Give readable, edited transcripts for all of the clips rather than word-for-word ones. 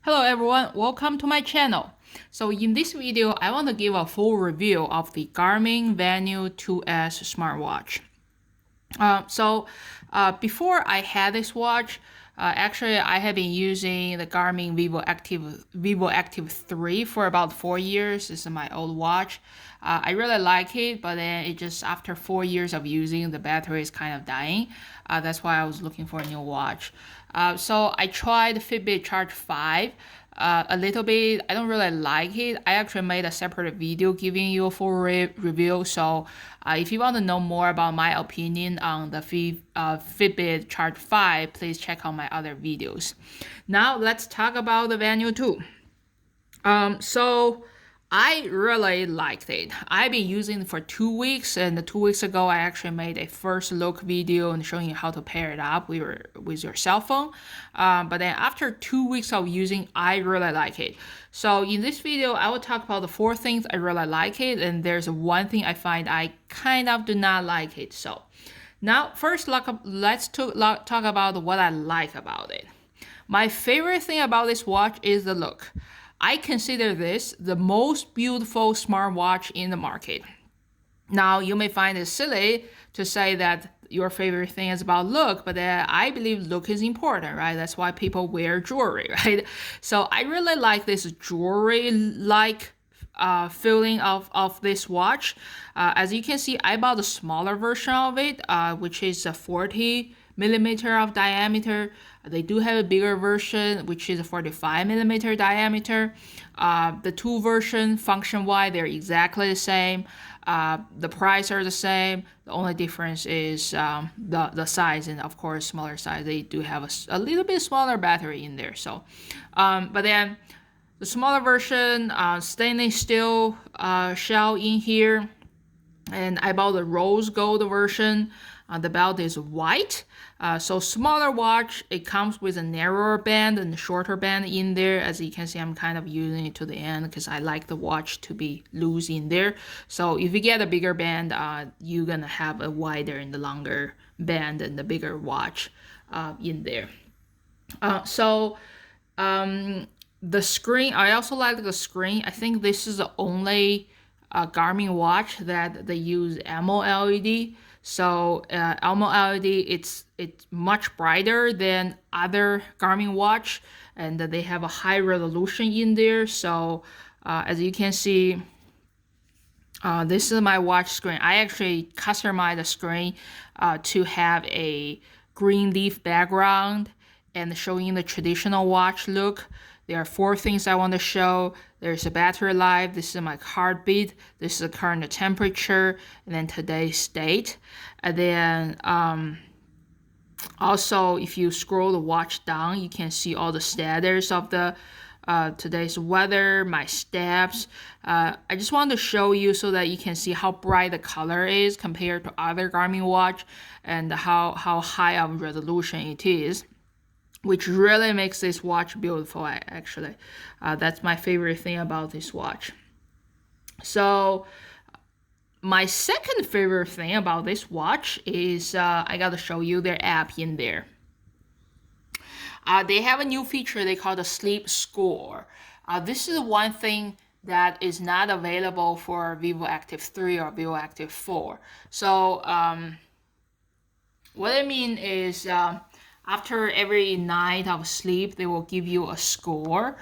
Hello everyone, welcome to my channel. So in this video, I want to give a full review of the Garmin Venu 2S smartwatch. Before I had this watch, actually I have been using the Garmin Vivo Active 3 for about 4 years. This is my old watch. I really like it, but then it just after 4 years of using, the battery is kind of dying. That's why I was looking for a new watch. So I tried Fitbit Charge 5 a little bit. I don't really like it. I actually made a separate video giving you a full review. So if you want to know more about my opinion on the Fitbit Charge 5, please check out my other videos. Now let's talk about the Venu 2. So I really liked it. I've been using it for 2 weeks, and 2 weeks ago I actually made a first look video and showing you how to pair it up with your cell phone. But then after 2 weeks of using, I really like it. So in this video, I will talk about the 4 things I really like it, and there's one thing I find I kind of do not like it. So now first let's talk about what I like about it. My favorite thing about this watch is the look. I consider this the most beautiful smartwatch in the market. Now, you may find it silly to say that your favorite thing is about look, but I believe look is important, right? That's why people wear jewelry, right? So I really like this jewelry-like feeling of this watch. As you can see, I bought the smaller version of it, which is a 40 millimeter of diameter. They do have a bigger version, which is a 45 millimeter diameter. The two versions, function-wise, they're exactly the same. The price are the same. The only difference is the size, and of course, smaller size. They do have a little bit smaller battery in there. So, but then the smaller version, stainless steel shell in here, and I bought the rose gold version. The belt is white. So smaller watch, it comes with a narrower band and a shorter band in there. As you can see, I'm kind of using it to the end because I like the watch to be loose in there. So if you get a bigger band, you're gonna have a wider and the longer band and the bigger watch in there. The screen, I also like the screen. I think this is the only Garmin watch that they use AMOLED. So AMOLED, it's much brighter than other Garmin watch, and they have a high resolution in there. So as you can see, this is my watch screen. I actually customized the screen to have a green leaf background and showing the traditional watch look. There are 4 things I want to show. There's a battery life, this is my heartbeat, this is the current temperature, and then today's date. And then also, if you scroll the watch down, you can see all the status of the today's weather, my steps. I just want to show you so that you can see how bright the color is compared to other Garmin watch and how high of resolution it is, which really makes this watch beautiful, actually. That's my favorite thing about this watch. So my second favorite thing about this watch is I got to show you their app in there. They have a new feature they call the Sleep Score. This is one thing that is not available for Vivo Active 3 or Vivo Active 4. So what I mean is after every night of sleep, they will give you a score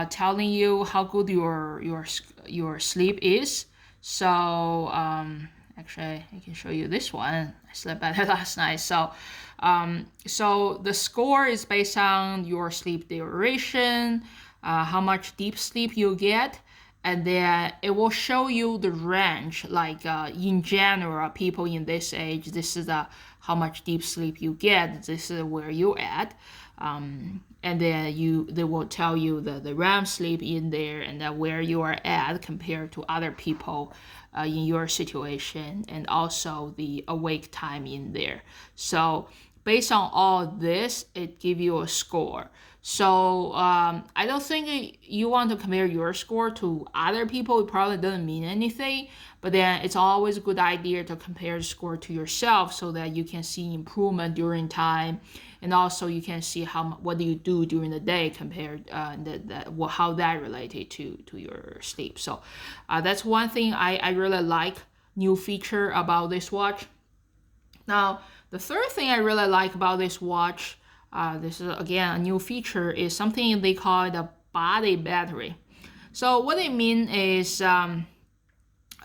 telling you how good your sleep is. So actually, I can show you this one. I slept better last night. So the score is based on your sleep duration, how much deep sleep you get, and then it will show you the range. Like in general, people in this age, this is how much deep sleep you get. This is where you're at. And then they will tell you the REM sleep in there and where you are at compared to other people in your situation, and also the awake time in there. So based on all this, it gives you a score. So I don't think you want to compare your score to other people. It probably doesn't mean anything, but then it's always a good idea to compare the score to yourself so that you can see improvement during time and also you can see what do you do during the day compared how that related to your sleep. So that's one thing I really like, new feature about this watch. Now the third thing I really like about this watch, this is again a new feature, is something they call the body battery. So what they mean is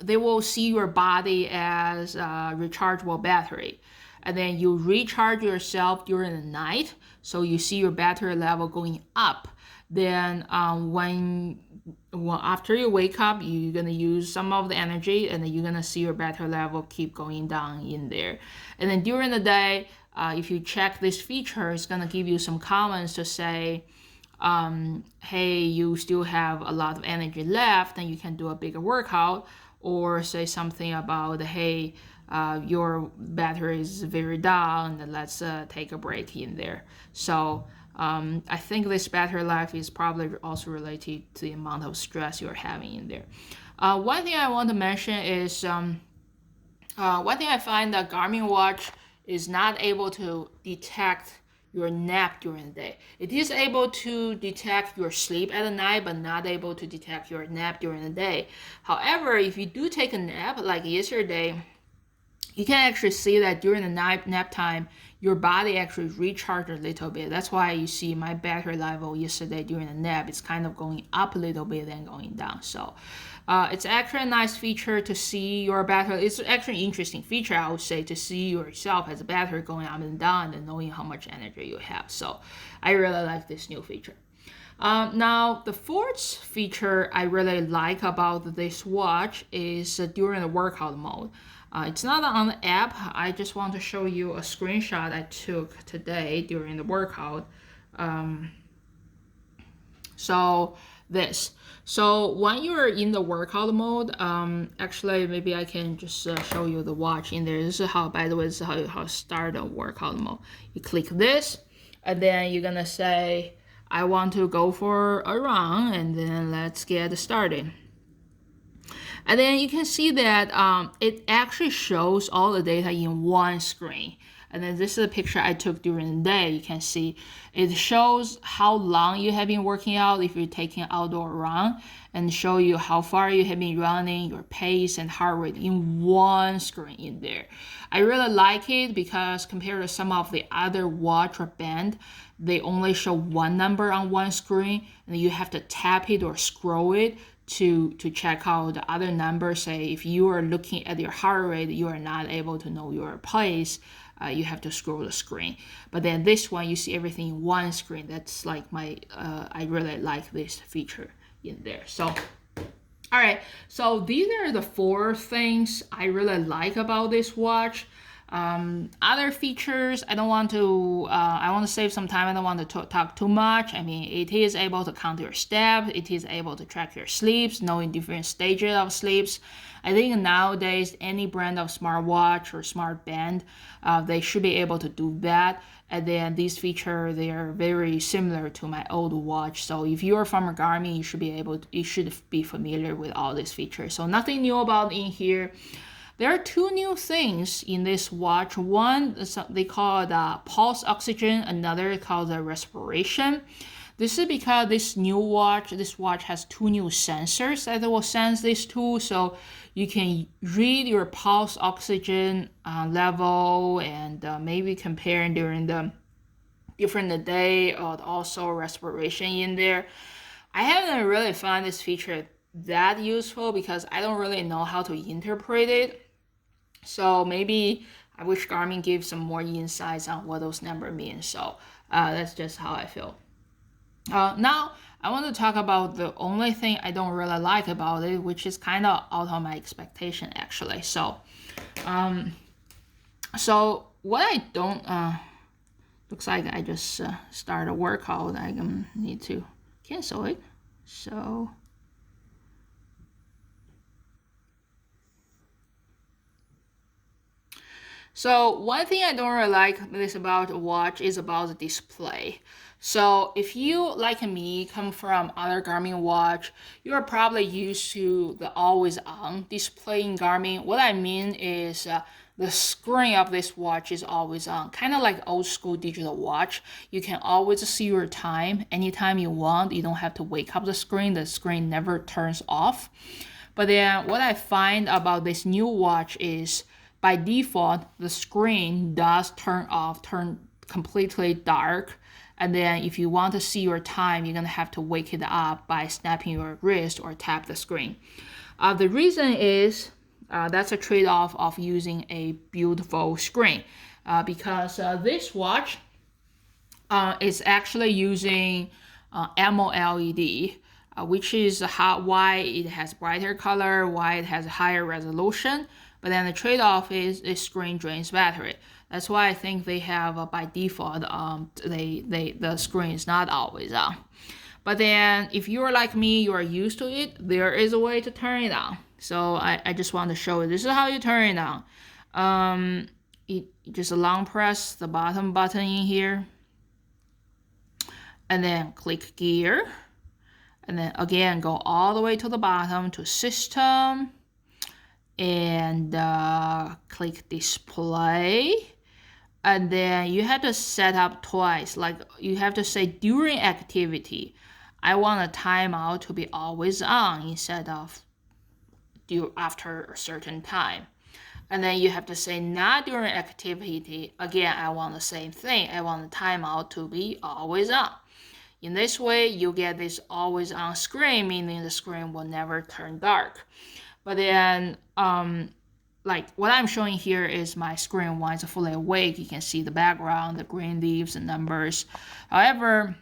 they will see your body as a rechargeable battery, and then you recharge yourself during the night, so you see your battery level going up. Then after you wake up, you're gonna use some of the energy, and then you're gonna see your battery level keep going down in there. And then during the day, if you check this feature, it's gonna give you some comments to say, hey, you still have a lot of energy left, and you can do a bigger workout, or say something about, hey, your battery is very down, and let's take a break in there. So I think this battery life is probably also related to the amount of stress you're having in there. One thing I want to mention is one thing I find that Garmin watch is not able to detect your nap during the day. It is able to detect your sleep at night, but not able to detect your nap during the day. However, if you do take a nap, like yesterday, you can actually see that during the nap time, your body actually recharged a little bit. That's why you see my battery level yesterday during the nap, it's kind of going up a little bit and going down. So it's actually a nice feature to see your battery. It's actually an interesting feature, I would say, to see yourself as a battery going up and down and knowing how much energy you have. So I really like this new feature. Now, the fourth feature I really like about this watch is during the workout mode. It's not on the app. I just want to show you a screenshot I took today during the workout. So when you're in the workout mode, actually maybe I can just show you the watch in there. This is how, by the way, this is how you start a workout mode. You click this, and then you're gonna say, I want to go for a run, and then let's get started. And then you can see that it actually shows all the data in one screen. And then this is a picture I took during the day. You can see it shows how long you have been working out if you're taking an outdoor run, and show you how far you have been running, your pace and heart rate in one screen in there. I really like it because compared to some of the other watch or band, they only show one number on one screen, and you have to tap it or scroll it to check out the other numbers. Say if you are looking at your heart rate, you are not able to know your pace, you have to scroll the screen. But then this one, you see everything in one screen. That's like I really like this feature in there. So all right, so these are the four things I really like about this watch. Other features, I want to save some time. I don't want to talk too much. I mean, it is able to count your steps. It is able to track your sleeps, knowing different stages of sleeps. I think nowadays, any brand of smartwatch or smart band, they should be able to do that. And then these features, they are very similar to my old watch. So if you're from a Garmin, you should be familiar with all these features. So nothing new about in here. There are two new things in this watch. One, they call it pulse oxygen. Another called the respiration. This is because this watch has two new sensors that will sense these two. So you can read your pulse oxygen level and maybe compare during the different day, or also respiration in there. I haven't really found this feature that useful because I don't really know how to interpret it. So maybe I wish Garmin gave some more insights on what those numbers mean. So that's just how I feel. Now I want to talk about the only thing I don't really like about it, which is kind of out of my expectation actually. So what I don't looks like I just started a workout. I need to cancel it. So one thing I don't really like this about a watch is about the display. So if you, like me, come from other Garmin watch, you're probably used to the always on display in Garmin. What I mean is the screen of this watch is always on, kind of like old school digital watch. You can always see your time anytime you want. You don't have to wake up the screen never turns off. But then what I find about this new watch is by default, the screen does turn off, turn completely dark. And then if you want to see your time, you're going to have to wake it up by snapping your wrist or tap the screen. The reason is that's a trade-off of using a beautiful screen because this watch is actually using AMOLED, which is why it has brighter color, why it has higher resolution. But then the trade-off is the screen drains battery. That's why I think they have by default the screen is not always on. But then if you're like me, you are used to it, there is a way to turn it on. So I just want to show you. This is how you turn it on. You just long press the bottom button in here. And then click gear. And then again, go all the way to the bottom to system. And click display. And then you have to set up twice. Like you have to say during activity, I want a timeout to be always on instead of after a certain time. And then you have to say not during activity. Again, I want the same thing. I want the timeout to be always on. In this way, you get this always on screen, meaning the screen will never turn dark. But then, like what I'm showing here is my screen when it's fully awake. You can see the background, the green leaves, and numbers. However,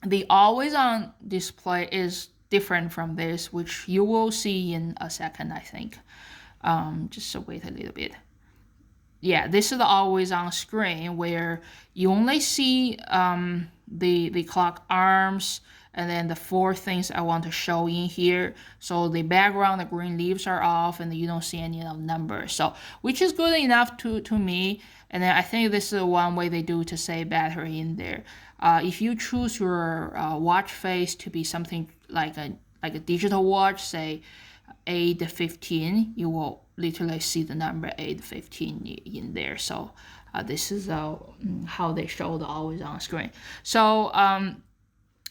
the always on display is different from this, which you will see in a second, I think. Just wait a little bit. Yeah, this is the always on screen where you only see the clock arms and then the 4 things I want to show in here. So the background, the green leaves are off, and you don't see any of the numbers. So which is good enough to me. And then I think this is one way they do to save battery in there. If you choose your watch face to be something like a digital watch, say 8:15, you will literally see the number 8:15 in there. So this is how they show the always on screen. So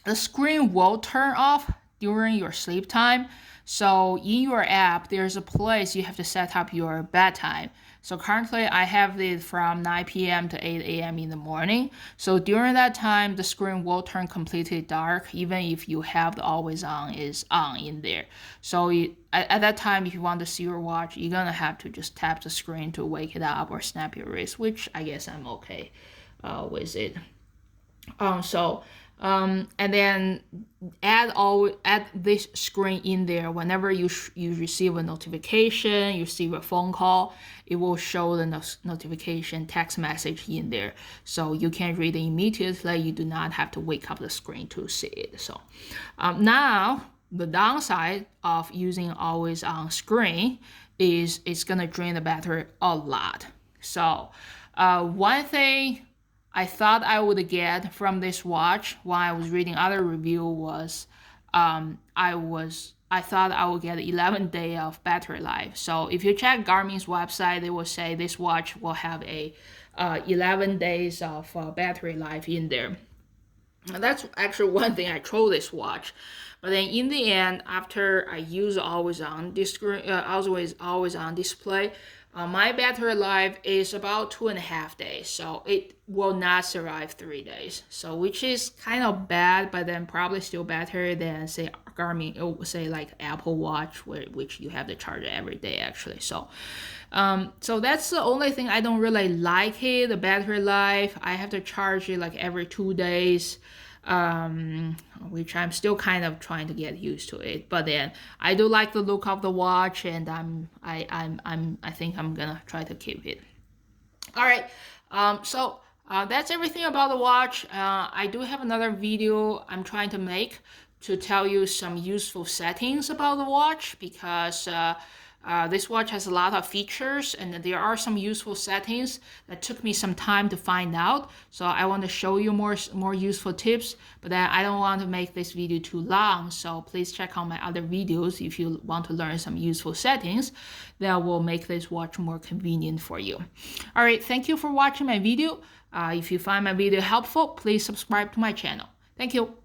the screen will turn off during your sleep time. So in your app, there's a place you have to set up your bedtime. So currently I have it from 9 p.m. to 8 a.m. in the morning. So during that time, the screen will turn completely dark, even if you have the always on is on in there. So at that time, if you want to see your watch, you're gonna have to just tap the screen to wake it up or snap your wrist, which I guess I'm okay with it. And then add this screen in there whenever you receive a notification, you receive a phone call, it will show the notification text message in there, so you can read it immediately. You do not have to wake up the screen to see it. So now the downside of using always on screen is it's gonna drain the battery a lot. So one thing I thought I would get from this watch while I was reading other review was I thought I would get 11 days of battery life. So if you check Garmin's website, they will say this watch will have a 11 days of battery life in there. And that's actually one thing I chose this watch. But then in the end, after I use always on display, my battery life is about 2.5 days, so it will not survive 3 days. So which is kind of bad, but then probably still better than say Garmin, or say like Apple Watch, which you have to charge every day actually. So that's the only thing I don't really like it. The battery life, I have to charge it like every 2 days. Which I'm still kind of trying to get used to it. But then I do like the look of the watch, and I think I'm gonna try to keep it. All right. So that's everything about the watch. I do have another video I'm trying to make to tell you some useful settings about the watch, because This watch has a lot of features, and there are some useful settings that took me some time to find out. So I want to show you more useful tips, but then I don't want to make this video too long. So please check out my other videos if you want to learn some useful settings that will make this watch more convenient for you. All right, thank you for watching my video. If you find my video helpful, please subscribe to my channel. Thank you.